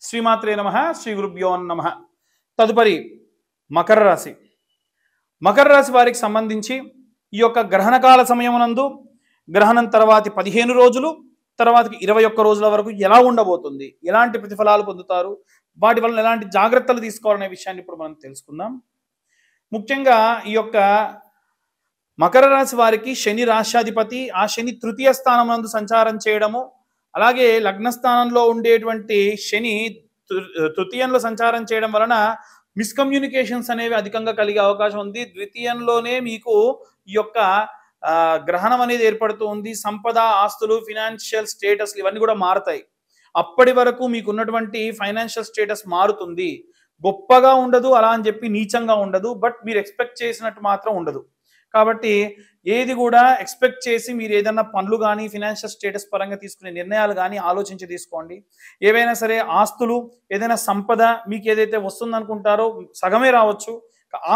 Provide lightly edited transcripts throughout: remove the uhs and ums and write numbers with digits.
శ్రీమాత్రే నమః శ్రీ గురుభ్యో నమః. తదుపరి మకర రాశి. మకర రాశి వారికి సంబంధించి ఈ యొక్క గ్రహణకాల సమయమునందు గ్రహణం తర్వాతి 15 రోజులు తర్వాతకి 21 రోజుల వరకు ఎలా ఉండబోతుంది, ఎలాంటి ప్రతిఫలాలు పొందుతారు, వాటి వలన ఎలాంటి జాగ్రత్తలు తీసుకోవాలనే విషయాన్ని ఇప్పుడు మనం తెలుసుకుందాం. ముఖ్యంగా ఈ యొక్క మకర రాశి వారికి శని రాశ్యాధిపతి, ఆ శని తృతీయ స్థానం నందు సంచారం చేయడము, అలాగే లగ్నస్థానంలో ఉండేటువంటి శని తృతీయంలో సంచారం చేయడం వలన మిస్కమ్యూనికేషన్స్ అనేవి అధికంగా కలిగే అవకాశం ఉంది. ద్వితీయంలోనే మీకు ఈ యొక్క గ్రహణం అనేది ఏర్పడుతూ ఉంది. సంపద, ఆస్తులు, ఫినాన్షియల్ స్టేటస్ ఇవన్నీ కూడా మారుతాయి. అప్పటి వరకు మీకు ఉన్నటువంటి ఫైనాన్షియల్ స్టేటస్ మారుతుంది. గొప్పగా ఉండదు, అలా అని చెప్పి నీచంగా ఉండదు, బట్ మీరు ఎక్స్పెక్ట్ చేసినట్టు మాత్రం ఉండదు. కాబట్టి ఏది కూడా ఎక్స్పెక్ట్ చేసి మీరు ఏదైనా పనులు కానీ ఫినాన్షియల్ స్టేటస్ పరంగా తీసుకునే నిర్ణయాలు కానీ ఆలోచించి తీసుకోండి. ఏవైనా సరే ఆస్తులు, ఏదైనా సంపద మీకు ఏదైతే వస్తుందనుకుంటారో సగమే రావచ్చు.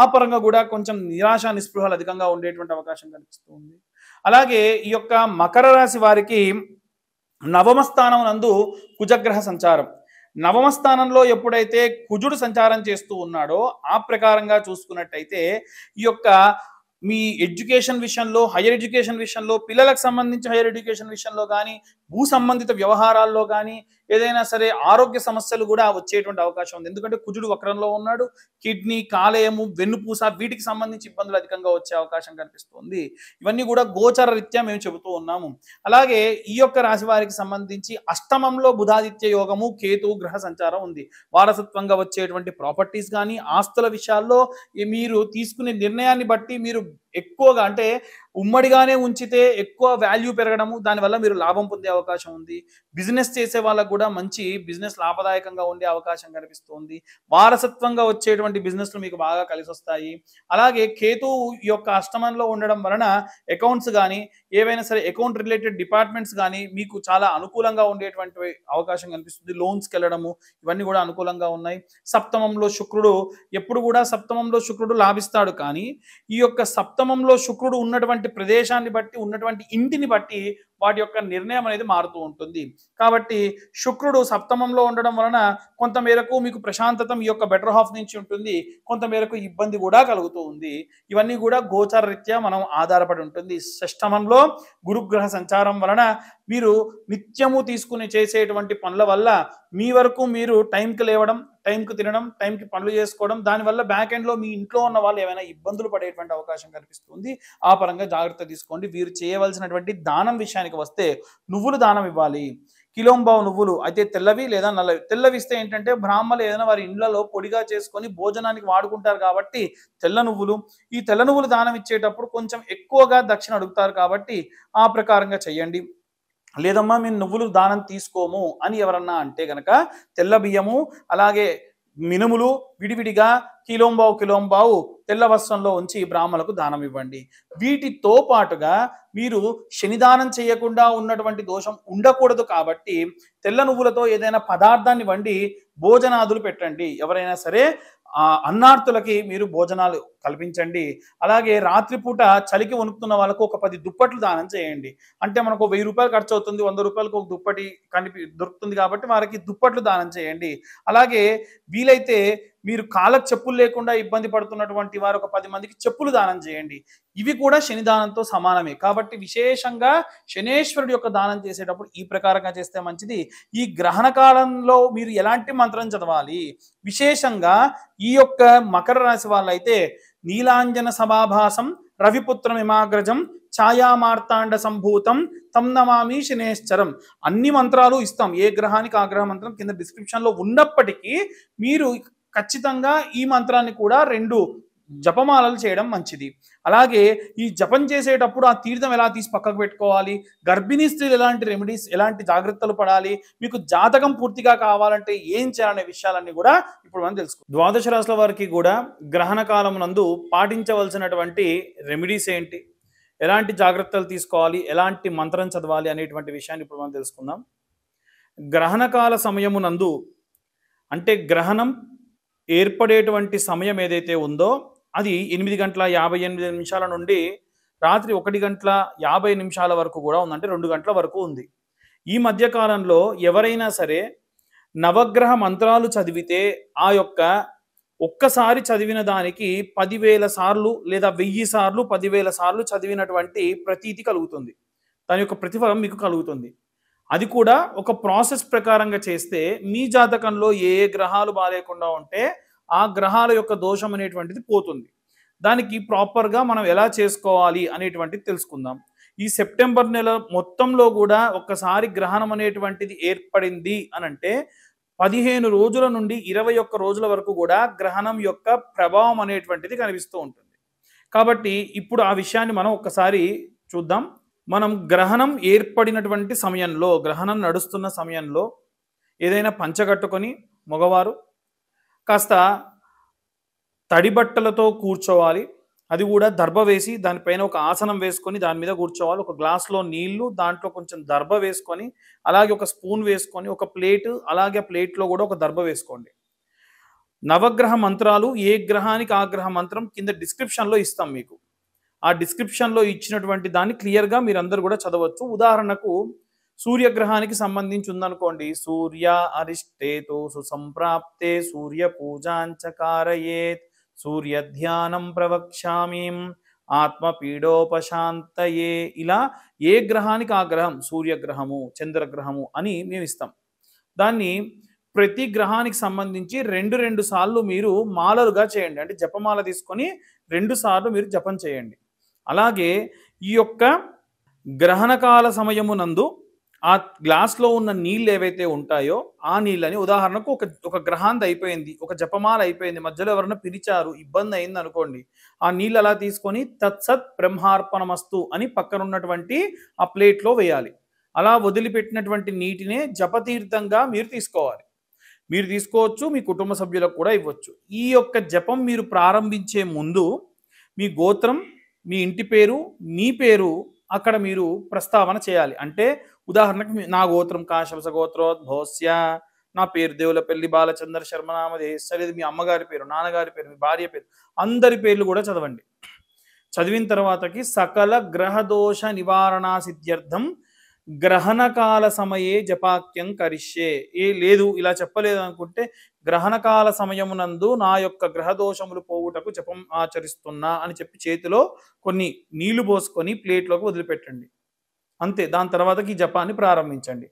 ఆ పరంగా కూడా కొంచెం నిరాశ నిస్పృహలు అధికంగా ఉండేటువంటి అవకాశం కనిపిస్తుంది. అలాగే ఈ యొక్క మకర రాశి వారికి నవమ స్థానం నందు కుజగ్రహ సంచారం. నవమ స్థానంలో ఎప్పుడైతే కుజుడు సంచారం చేస్తూ ఉన్నాడో ఆ ప్రకారంగా చూసుకున్నట్టయితే ఈ యొక్క మీ ఎడ్యుకేషన్ విషయంలో, హైయర్ ఎడ్యుకేషన్ విషయంలో, పిల్లలకు సంబంధించి హైయర్ ఎడ్యుకేషన్ విషయంలో కానీ, భూ సంబంధిత వ్యవహారాల్లో కానీ ఏదైనా సరే ఆరోగ్య సమస్యలు కూడా వచ్చేటువంటి అవకాశం ఉంది. ఎందుకంటే కుజుడు వక్రంలో ఉన్నాడు. కిడ్నీ, కాలేయము, వెన్నుపూస వీటికి సంబంధించి ఇబ్బందులు అధికంగా వచ్చే అవకాశం కనిపిస్తుంది. ఇవన్నీ కూడా గోచర రీత్యా మేము చెబుతూ ఉన్నాము. అలాగే ఈ యొక్క రాశి వారికి సంబంధించి అష్టమంలో బుధాదిత్య యోగము, కేతు గ్రహ సంచారం ఉంది. వారసత్వంగా వచ్చేటువంటి ప్రాపర్టీస్ కానీ, ఆస్తుల విషయాల్లో మీరు తీసుకునే నిర్ణయాన్ని బట్టి మీరు ఎక్కువగా అంటే ఉమ్మడిగానే ఉంచితే ఎక్కువ వాల్యూ పెరగడము, దానివల్ల మీరు లాభం పొందే అవకాశం ఉంది. బిజినెస్ చేసే వాళ్ళకు కూడా మంచి బిజినెస్ లాభదాయకంగా ఉండే అవకాశం కనిపిస్తుంది. వారసత్వంగా వచ్చేటువంటి బిజినెస్లు మీకు బాగా కలిసి వస్తాయి. అలాగే కేతు యొక్క అష్టమంలో ఉండడం వలన అకౌంట్స్ కానీ, ఏవైనా సరే అకౌంట్ రిలేటెడ్ డిపార్ట్మెంట్స్ కానీ మీకు చాలా అనుకూలంగా ఉండేటువంటి అవకాశం కనిపిస్తుంది. లోన్స్కి వెళ్ళడము ఇవన్నీ కూడా అనుకూలంగా ఉన్నాయి. సప్తమంలో శుక్రుడు, ఎప్పుడు కూడా సప్తమంలో శుక్రుడు లాభిస్తాడు, కానీ ఈ యొక్క సప్తమంలో శుక్రుడు ఉన్నటువంటి ప్రదేశాన్ని బట్టి, ఉన్నటువంటి ఇంటిని బట్టి వాటి యొక్క నిర్ణయం అనేది మారుతూ ఉంటుంది. కాబట్టి శుక్రుడు సప్తమంలో ఉండడం వలన కొంత మేరకు మీకు ప్రశాంతత మీ యొక్క బెటర్ హాఫ్ నుంచి ఉంటుంది, కొంత మేరకు ఇబ్బంది కూడా కలుగుతూ ఉంది. ఇవన్నీ కూడా గోచార రీత్యా మనం ఆధారపడి ఉంటుంది. షష్టమంలో గురుగ్రహ సంచారం వలన మీరు నిత్యము తీసుకుని చేసేటువంటి పనుల వల్ల మీ వరకు మీరు టైంకి లేవడం, టైంకి తినడం, టైంకి పనులు చేసుకోవడం, దానివల్ల బ్యాక్ ఎండ్లో మీ ఇంట్లో ఉన్న వాళ్ళు ఏమైనా ఇబ్బందులు పడేటువంటి అవకాశం కనిపిస్తుంది. ఆ పరంగా జాగ్రత్త తీసుకోండి. వీరు చేయవలసినటువంటి దానం విషయానికి వస్తే నువ్వులు దానం ఇవ్వాలి. కిలోంబావు నువ్వులు అయితే తెల్లవి లేదా నల్లవి. తెల్లవి ఇస్తే ఏంటంటే బ్రాహ్మణులు ఏదైనా వారి ఇళ్లలో పొడిగా చేసుకొని భోజనానికి వాడుకుంటారు కాబట్టి తెల్ల నువ్వులు. ఈ తెల్ల నువ్వులు దానం ఇచ్చేటప్పుడు కొంచెం ఎక్కువగా దక్షిణ అడుగుతారు కాబట్టి ఆ ప్రకారంగా చెయ్యండి. లేదమ్మా మేము నువ్వులు దానం తీసుకోము అని ఎవరన్నా అంటే గనక తెల్ల బియ్యము, అలాగే మినుములు విడివిడిగా కిలోంబావు తెల్ల వస్త్రంలో ఉంచి బ్రాహ్మణులకు దానం ఇవ్వండి. వీటితో పాటుగా మీరు శనిదానం చేయకుండా ఉన్నటువంటి దోషం ఉండకూడదు కాబట్టి తెల్ల నువ్వులతో ఏదైనా పదార్థాన్ని వండి భోజనాదులు పెట్టండి. ఎవరైనా సరే అన్నార్థులకి మీరు భోజనాలు కల్పించండి. అలాగే రాత్రిపూట చలికి వణుకుతున్న వాళ్ళకు ఒక 10 దుప్పట్లు దానం చేయండి. అంటే మనకు 1000 రూపాయలు ఖర్చు అవుతుంది, 100 రూపాయలకు ఒక దుప్పటి దొరుకుతుంది కాబట్టి వారికి దుప్పట్లు దానం చేయండి. అలాగే వీలైతే మీరు కాళ్ళకు చెప్పులు లేకుండా ఇబ్బంది పడుతున్నటువంటి వారు ఒక 10 మందికి చెప్పులు దానం చేయండి. ఇవి కూడా శని దానంతో సమానమే కాబట్టి విశేషంగా శనేశ్వరుడి యొక్క దానం చేసేటప్పుడు ఈ ప్రకారంగా చేస్తే మంచిది. ఈ గ్రహణ కాలంలో మీరు ఎలాంటి మంత్రం చదవాలి, విశేషంగా ఈ యొక్క మకర రాశి వాళ్ళైతే నీలాంజన సభాభాసం రవిపుత్రమిమాగ్రజం ఛాయామార్తాండ సంభూతం తం నమామి శనేశ్వరం అన్ని మంత్రాలు ఇస్తాం. ఏ గ్రహానికి ఆ గ్రహ మంత్రం కింద డిస్క్రిప్షన్లో ఉన్నప్పటికీ మీరు ఖచ్చితంగా ఈ మంత్రాన్ని కూడా 2 జపమాలలు చేయడం మంచిది. అలాగే ఈ జపం చేసేటప్పుడు ఆ తీర్థం ఎలా తీసి పక్కకు పెట్టుకోవాలి, గర్భిణీ స్త్రీలు ఎలాంటి రెమెడీస్, ఎలాంటి జాగ్రత్తలు పడాలి, మీకు జాతకం పూర్తిగా కావాలంటే ఏం చేయాలనే విషయాలన్నీ కూడా ఇప్పుడు మనం తెలుసుకుందాం. ద్వాదశ రాశుల వారికి కూడా గ్రహణ కాలం నందు పాటించవలసినటువంటి రెమెడీస్ ఏంటి, ఎలాంటి జాగ్రత్తలు తీసుకోవాలి, ఎలాంటి మంత్రం చదవాలి అనేటువంటి విషయాన్ని ఇప్పుడు మనం తెలుసుకుందాం. గ్రహణకాల సమయమునందు అంటే గ్రహణం ఏర్పడేటువంటి సమయం ఏదైతే ఉందో అది 8:58 నుండి రాత్రి 1:50 వరకు కూడా ఉంది. అంటే 2 గంటల వరకు ఉంది. ఈ మధ్యకాలంలో ఎవరైనా సరే నవగ్రహ మంత్రాలు చదివితే ఆ యొక్క ఒక్కసారి చదివిన దానికి 10,000 సార్లు లేదా 1000 సార్లు 10,000 సార్లు చదివినటువంటి ప్రతీతి కలుగుతుంది. దాని యొక్క ప్రతిఫలం మీకు కలుగుతుంది. అది కూడా ఒక ప్రాసెస్ ప్రకారంగా చేస్తే మీ జాతకంలో ఏ ఏ గ్రహాలు బాలేకుండా ఉంటే ఆ గ్రహాల యొక్క దోషం అనేటువంటిది పోతుంది. దానికి ప్రాపర్‌గా మనం ఎలా చేసుకోవాలి అనేటువంటిది తెలుసుకుందాం. ఈ సెప్టెంబర్ నెల మొత్తంలో కూడా ఒక్కసారి గ్రహణం అనేటువంటిది ఏర్పడింది అనంటే 15 రోజుల నుండి 21 రోజుల వరకు కూడా గ్రహణం యొక్క ప్రభావం అనేటువంటిది కనిపిస్తూ ఉంటుంది. కాబట్టి ఇప్పుడు ఆ విషయాన్ని మనం ఒక్కసారి చూద్దాం. మనం గ్రహణం ఏర్పడినటువంటి సమయంలో, గ్రహణం నడుస్తున్న సమయంలో ఏదైనా పంచ కట్టుకొని మగవారు కాస్త తడి బట్టలతో కూర్చోవాలి. అది కూడా దర్భ వేసి దానిపైన ఒక ఆసనం వేసుకొని దాని మీద కూర్చోవాలి. ఒక గ్లాస్‌లో నీళ్లు, దాంట్లో కొంచెం దర్భ వేసుకొని, అలాగే ఒక స్పూన్ వేసుకొని, ఒక ప్లేటు, అలాగే ఆ ప్లేట్‌లో కూడా ఒక దర్భ వేసుకోండి. నవగ్రహ మంత్రాలు ఏ గ్రహానికి ఆ గ్రహ మంత్రం కింద డిస్క్రిప్షన్‌లో ఇస్తాం మీకు. ఆ డిస్క్రిప్షన్‌లో ఇచ్చినటువంటి దాన్ని క్లియర్‌గా మీరందరూ కూడా చదవచ్చు. ఉదాహరణకు సూర్యగ్రహానికి సంబంధించి ఉందనుకోండి. సూర్య అరిష్టేతు సుసంప్రాప్తే సూర్య పూజాంచ కారయేత్ సూర్య ధ్యానం ప్రవక్ష్యామి ఆత్మపీడోపశాంతయే. ఇలా ఏ గ్రహానికి ఆ గ్రహం, సూర్యగ్రహము, చంద్రగ్రహము అని మేము ఇస్తాం. దాన్ని ప్రతి గ్రహానికి సంబంధించి 2 సార్లు మీరు మాలలుగా చేయండి. అంటే జపమాల తీసుకొని 2 సార్లు మీరు జపం చేయండి. అలాగే ఈ యొక్క గ్రహణకాల సమయమునందు ఆ గ్లాస్‌లో ఉన్న నీళ్ళు ఏవైతే ఉంటాయో ఆ నీళ్ళని ఉదాహరణకు ఒక గ్రహాంది అయిపోయింది. ఒక జపమాల అయిపోయింది. మధ్యలో ఎవరైనా పిలిచారు, ఇబ్బంది అయింది అనుకోండి. ఆ నీళ్ళు అలా తీసుకొని తత్సత్ బ్రహ్మార్పణమస్తు అని పక్కనున్నటువంటి ఆ ప్లేట్‌లో వేయాలి. అలా వదిలిపెట్టినటువంటి నీటినే జపతీర్థంగా మీరు తీసుకోవాలి. మీరు తీసుకోవచ్చు, మీ కుటుంబ సభ్యులకు కూడా ఇవ్వచ్చు. ఈ యొక్క జపం మీరు ప్రారంభించే ముందు మీ గోత్రం, మీ ఇంటి పేరు, మీ పేరు అక్కడ మీరు ప్రస్తావన చేయాలి. అంటే ఉదాహరణకు నా గోత్రం కాశవస గోత్రోద్భవస్య, నా పేరు దేవులపల్లి బాలచంద్ర శర్మ నామధేయస్య, లేదు మీ అమ్మగారి పేరు, నాన్నగారి పేరు, మీ భార్య పేరు, అందరి పేర్లు కూడా చదవండి. చదివిన తర్వాతకి సకల గ్రహ దోష నివారణ సిద్ధ్యర్థం గ్రహణకాల సమయే జపాక్యం కరిష్యే. లేదు ఇలా చెప్పలేదు అనుకుంటే గ్రహణకాల సమయమునందు నా యొక్క గ్రహదోషములు పోవుటకు జపం ఆచరిస్తున్నా అని చెప్పి చేతిలో కొన్ని నీళ్లు పోసుకొని ప్లేట్లోకి వదిలిపెట్టండి. అంతే. దాని తర్వాతకి ఈ జపాన్ని ప్రారంభించండి.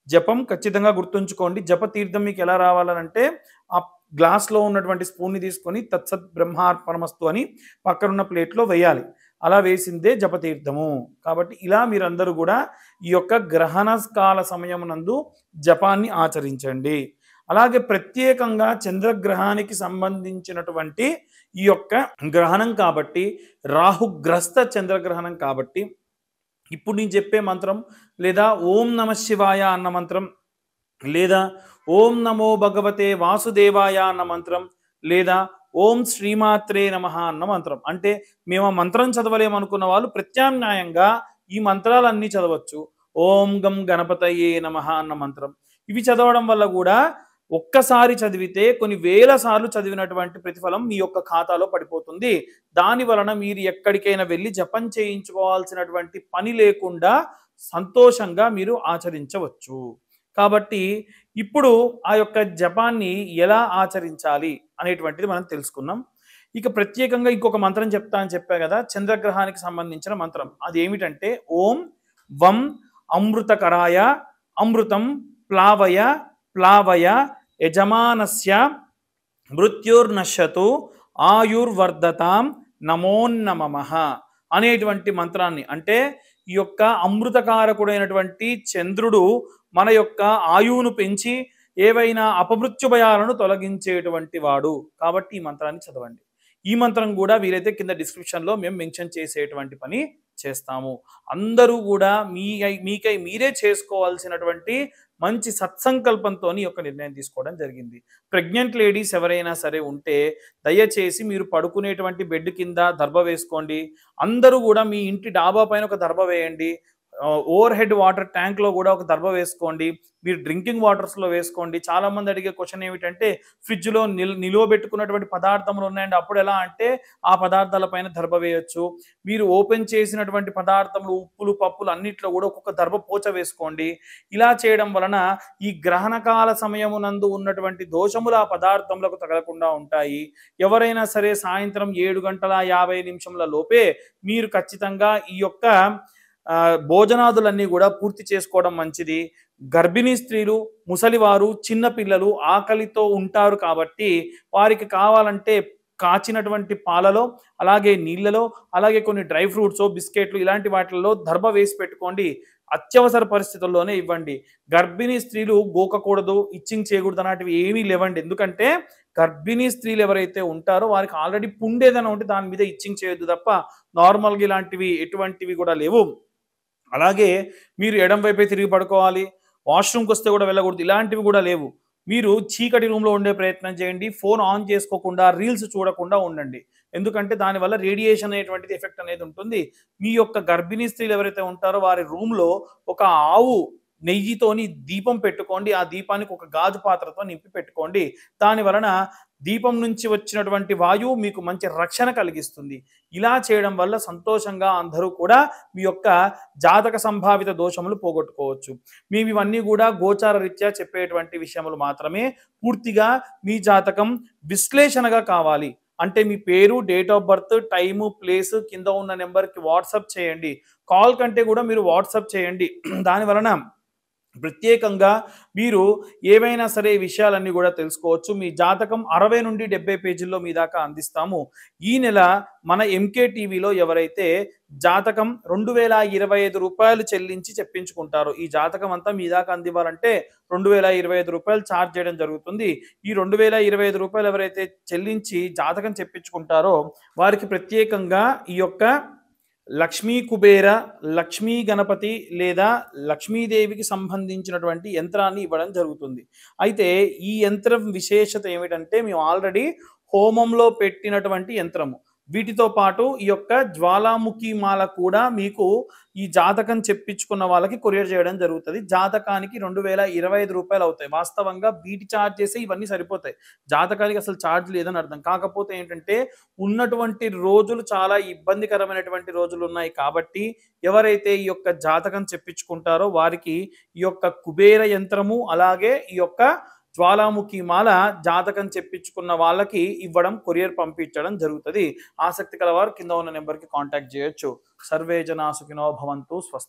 జపం ఖచ్చితంగా గుర్తుంచుకోండి. జపతీర్థం మీకు ఎలా రావాలనంటే ఆ గ్లాస్‌లో ఉన్నటువంటి స్పూన్‌ని తీసుకొని తత్సత్ బ్రహ్మార్పణమస్తు అని పక్కనున్న ప్లేట్‌లో వేయాలి. అలా వేసిందే జపతీర్థము. కాబట్టి ఇలా మీరందరూ కూడా ఈ యొక్క గ్రహణ కాల సమయమునందు జపాన్ని ఆచరించండి. అలాగే ప్రత్యేకంగా చంద్రగ్రహానికి సంబంధించినటువంటి ఈ యొక్క గ్రహణం కాబట్టి, రాహుగ్రస్త చంద్రగ్రహణం కాబట్టి ఇప్పుడు నేను చెప్పే మంత్రం లేదా ఓం నమః శివాయ అన్న మంత్రం, లేదా ఓం నమో భగవతే వాసుదేవాయ అన్న మంత్రం, లేదా ఓం శ్రీమాత్రే నమః అన్న మంత్రం. అంటే మేము ఆ మంత్రం చదవలేమనుకున్న వాళ్ళు ప్రత్యామ్నాయంగా ఈ మంత్రాలన్నీ చదవచ్చు. ఓం గం గణపతయే నమః అన్న మంత్రం. ఇవి చదవడం వల్ల కూడా ఒక్కసారి చదివితే కొన్ని వేల సార్లు చదివినటువంటి ప్రతిఫలం మీ యొక్క ఖాతాలో పడిపోతుంది. దాని వలన మీరు ఎక్కడికైనా వెళ్ళి జపం చేయించుకోవాల్సినటువంటి పని లేకుండా సంతోషంగా మీరు ఆచరించవచ్చు. కాబట్టి ఇప్పుడు ఆ యొక్క జపాన్ని ఎలా ఆచరించాలి అనేటువంటిది మనం తెలుసుకున్నాం. ఇక ప్రత్యేకంగా ఇంకొక మంత్రం చెప్తా అని చెప్పా కదా, చంద్రగ్రహానికి సంబంధించిన మంత్రం. అది ఏమిటంటే ఓం వం అమృతకరాయ అమృతం ప్లావయ ప్లావయ యజమానస్య మృత్యుర్నశ్యతు ఆయుర్వర్ధతాం నమోన్నమః అనేటువంటి మంత్రాన్ని, అంటే ఈ యొక్క అమృతకారకుడైనటువంటి చంద్రుడు మన యొక్క ఆయువును పెంచి ఏవైనా అపమృత్యు భయాలను తొలగించేటువంటి వాడు కాబట్టి ఈ మంత్రాన్ని చదవండి. ఈ మంత్రం కూడా వీలైతే కింద డిస్క్రిప్షన్లో మేము మెన్షన్ చేసేటువంటి పని చేస్తాము. అందరూ కూడా మీకై మీరే చేసుకోవాల్సినటువంటి మంచి సత్సంకల్పంతో ఈ యొక్క నిర్ణయం తీసుకోవడం జరిగింది. ప్రెగ్నెంట్ లేడీస్ ఎవరైనా సరే ఉంటే దయచేసి మీరు పడుకునేటువంటి బెడ్ కింద దర్భ వేసుకోండి. అందరూ కూడా మీ ఇంటి డాబా పైన ఒక దర్భ వేయండి. ఓవర్ హెడ్ వాటర్ ట్యాంక్లో కూడా ఒక దర్భ వేసుకోండి. మీరు డ్రింకింగ్ వాటర్స్లో వేసుకోండి. చాలామంది అడిగే క్వశ్చన్ ఏమిటంటే ఫ్రిడ్జ్లో నిలువ పెట్టుకున్నటువంటి పదార్థములు ఉన్నాయండి, అప్పుడు ఎలా అంటే ఆ పదార్థాల పైన దర్భ వేయొచ్చు. మీరు ఓపెన్ చేసినటువంటి పదార్థములు ఉప్పులు పప్పులు అన్నిట్లో కూడా ఒక్కొక్క దర్భ పోచ వేసుకోండి. ఇలా చేయడం వలన ఈ గ్రహణకాల సమయమునందు ఉన్నటువంటి దోషములు ఆ పదార్థములకు తగలకుండా ఉంటాయి. ఎవరైనా సరే సాయంత్రం 7:50 లోపే మీరు ఖచ్చితంగా ఈ యొక్క భోజనాదులన్నీ కూడా పూర్తి చేసుకోవడం మంచిది. గర్భిణీ స్త్రీలు, ముసలివారు, చిన్న పిల్లలు ఆకలితో ఉంటారు కాబట్టి వారికి కావాలంటే కాచినటువంటి పాలలో, అలాగే నీళ్ళలో, అలాగే కొన్ని డ్రై ఫ్రూట్స్, బిస్కెట్లు ఇలాంటి వాటిల్లో దర్భ వేసి పెట్టుకోండి. అత్యవసర పరిస్థితుల్లోనే ఇవ్వండి. గర్భిణీ స్త్రీలు గోకకూడదు, ఇచ్చింగ్ చేయకూడదు అలాంటివి ఏమీ లేవండి. ఎందుకంటే గర్భిణీ స్త్రీలు ఎవరైతే ఉంటారో వారికి ఆల్రెడీ పుండేదైనా ఉంటే దాని మీద ఇచ్చింగ్ చేయొద్దు తప్ప నార్మల్గా ఇలాంటివి ఎటువంటివి కూడా లేవు. అలాగే మీరు ఎడం వైపే తిరిగి పడుకోవాలి. వాష్రూమ్కి వస్తే కూడా వెళ్ళకూడదు, ఇలాంటివి కూడా లేవు. మీరు చీకటి రూమ్లో ఉండే ప్రయత్నం చేయండి. ఫోన్ ఆన్ చేసుకోకుండా, రీల్స్ చూడకుండా ఉండండి. ఎందుకంటే దానివల్ల రేడియేషన్ అనేటువంటిది ఎఫెక్ట్ అనేది ఉంటుంది. మీ యొక్క గర్భిణీ స్త్రీలు ఎవరైతే ఉంటారో వారి రూమ్లో ఒక ఆవు నెయ్యితోని దీపం పెట్టుకోండి. ఆ దీపానికి ఒక గాజు పాత్రతో నింపి పెట్టుకోండి. దాని వలన దీపం నుంచి వచ్చినటువంటి వాయువు మీకు మంచి రక్షణ కలిగిస్తుంది. ఇలా చేయడం వల్ల సంతోషంగా అందరూ కూడా మీ యొక్క జాతక సంభావిత దోషములు పోగొట్టుకోవచ్చు. మేము ఇవన్నీ కూడా గోచార రీత్యా చెప్పేటువంటి విషయములు మాత్రమే. పూర్తిగా మీ జాతకం విశ్లేషణగా కావాలి అంటే మీ పేరు, date of birth, time, place కింద ఉన్న నెంబర్కి వాట్సాప్ చేయండి. కాల్ కంటే కూడా మీరు వాట్సాప్ చేయండి. దాని వలన ప్రత్యేకంగా మీరు ఏవైనా సరే విషయాలన్నీ కూడా తెలుసుకోవచ్చు. మీ జాతకం 60 నుండి 70 పేజీల్లో మీ దాకా అందిస్తాము. ఈ నెల మన ఎంకే టీవీలో ఎవరైతే జాతకం 2025 రూపాయలు చెల్లించి చెప్పించుకుంటారో, ఈ జాతకం అంతా మీ దాకా అందివ్వాలంటే 2025 రూపాయలు ఛార్జ్ చేయడం జరుగుతుంది. ఈ 2025 రూపాయలు ఎవరైతే చెల్లించి జాతకం చెప్పించుకుంటారో వారికి ప్రత్యేకంగా ఈ యొక్క లక్ష్మీ కుబేర, లక్ష్మీ గణపతి లేదా లక్ష్మీదేవికి సంబంధించినటువంటి యంత్రాన్ని ఇవ్వడం జరుగుతుంది. అయితే ఈ యంత్రం విశేషత ఏమిటంటే మేము ఆల్రెడీ హోమంలో పెట్టినటువంటి యంత్రము. వీటితో పాటు ఈ యొక్క జ్వాలాముఖి మాల కూడా మీకు ఈ జాతకం చెప్పించుకున్న వాళ్ళకి కొరియర్ చేయడం జరుగుతుంది. జాతకానికి 2025 రూపాయలు అవుతాయి. వాస్తవంగా వీటి ఛార్జ్ చేసి ఇవన్నీ సరిపోతాయి. జాతకానికి అసలు ఛార్జ్ లేదని అర్థం. కాకపోతే ఏంటంటే ఉన్నటువంటి రోజులు చాలా ఇబ్బందికరమైనటువంటి రోజులు ఉన్నాయి కాబట్టి ఎవరైతే ఈ యొక్క జాతకం చెప్పించుకుంటారో వారికి ఈ యొక్క కుబేర యంత్రము, అలాగే ఈ యొక్క జ్వాలాముఖి మాల జాతకం చెప్పించుకున్న వాళ్ళకి ఇవ్వడం, కొరియర్ పంపించడం జరుగుతుంది. ఆసక్తి కలవారు కింద ఉన్న నెంబర్కి కాంటాక్ట్ చేయొచ్చు. సర్వే జనా సుఖినో భవంతు. స్వస్తి.